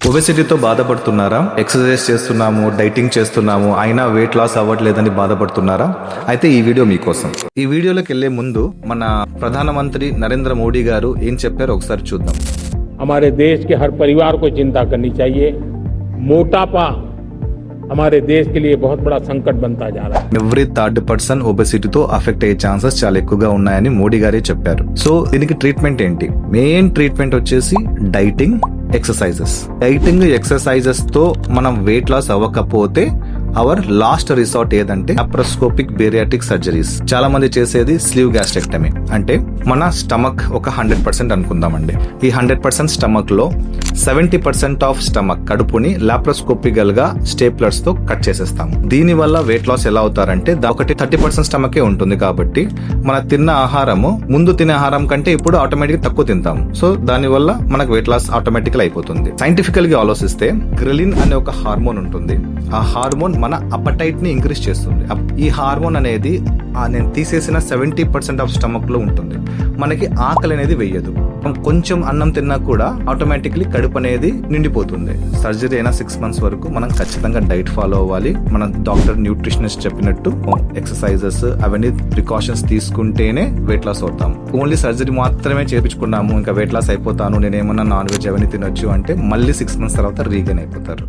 ఒబెసిటీతో బాధపడుతున్నారా? ఎక్సర్సైజ్ చేస్తున్నాము, డైటింగ్ చేస్తున్నాము, అయినా వెయిట్ లాస్ అవ్వట్లేదని బాధపడుతున్నారా? అయితే ఈ వీడియో మీకోసం. ఈ వీడియోలోకి వెళ్లే ముందు మన ప్రధానమంత్రి నరేంద్ర మోడీ గారు ఏం చెప్పారో ఒకసారి చూద్దాం. हमारे देश के हर परिवार को चिंता करनी चाहिए. मोटापा हमारे देश के लिए बहुत बड़ा संकट बनता जा रहा है. ఎవ్రీ థర్డ్ పర్సన్ ఒబెసిటీతో అఫెక్ట్ అయ్యే ఛాన్సెస్ చాలా ఎక్కువగా ఉన్నాయని మోడీ గారే చెప్పారు. సో దీనికి ట్రీట్మెంట్ ఏంటి? మెయిన్ ట్రీట్మెంట్ వచ్చేసి డైటింగ్, ఎక్సర్సైజెస్. డైటింగ్, ఎక్సర్సైజెస్ తో మనం వెయిట్ లాస్ అవ్వకపోతే అవర్ లాస్ట్ రిసార్ట్ ఏదంటే లాప్రోస్కోపిక్ బేరియాటిక్ సర్జరీస్. చాలా మంది చేసేది స్లీవ్ గ్యాస్ట్రెక్టమీ. అంటే మన స్టమక్ ఒక 100% అనుకుందామండి. ఈ 100% స్టమక్ లో 70% ఆఫ్ స్టమక్ కడుపుని లాప్రోస్కోపికల్ గా స్టేప్లర్స్ తో కట్ చేసేస్తాము. దీని వల్ల వెయిట్ లాస్ ఎలా అవుతారంటే ఒకటి 30% స్టమకే ఉంటుంది కాబట్టి మన తిన్న ఆహారము ముందు తినే ఆహారం కంటే ఇప్పుడు ఆటోమేటిక్ తక్కువ తింటాము. సో దాని వల్ల మనకు వెయిట్ లాస్ ఆటోమేటికల్ అయిపోతుంది. సైంటిఫికల్ గా ఆలోచిస్తే గ్రెలిన్ అనే ఒక హార్మోన్ ఉంటుంది. ఆ హార్మోన్ మన అపటైట్ ని ఇంక్రీజ్ చేస్తుంది. ఈ హార్మోన్ అనేది నేను తీసేసిన 70% ఆఫ్ స్టమక్ లో ఉంటుంది. మనకి ఆకలి అనేది వెయ్యదు. కొంచెం అన్నం తిన్నా కూడా ఆటోమేటిక్లీ కడుపు అనేది నిండిపోతుంది. సర్జరీ అయినా 6 months వరకు మనం ఖచ్చితంగా డైట్ ఫాలో అవ్వాలి. మన డాక్టర్ న్యూట్రిషనిస్ట్ చెప్పినట్టు ఎక్సర్సైజెస్ అవన్నీ ప్రికాషన్స్ తీసుకుంటేనే వెయిట్ లాస్ అవుతాం. ఓన్లీ సర్జరీ మాత్రమే చేయించుకున్నాము ఇంకా వెయిట్ లాస్ అయిపోతాను, నేనేమన్నా నాన్ వెజ్ అవన్నీ తినొచ్చు అంటే మళ్ళీ 6 months తర్వాత రీగైన్ అయిపోతారు.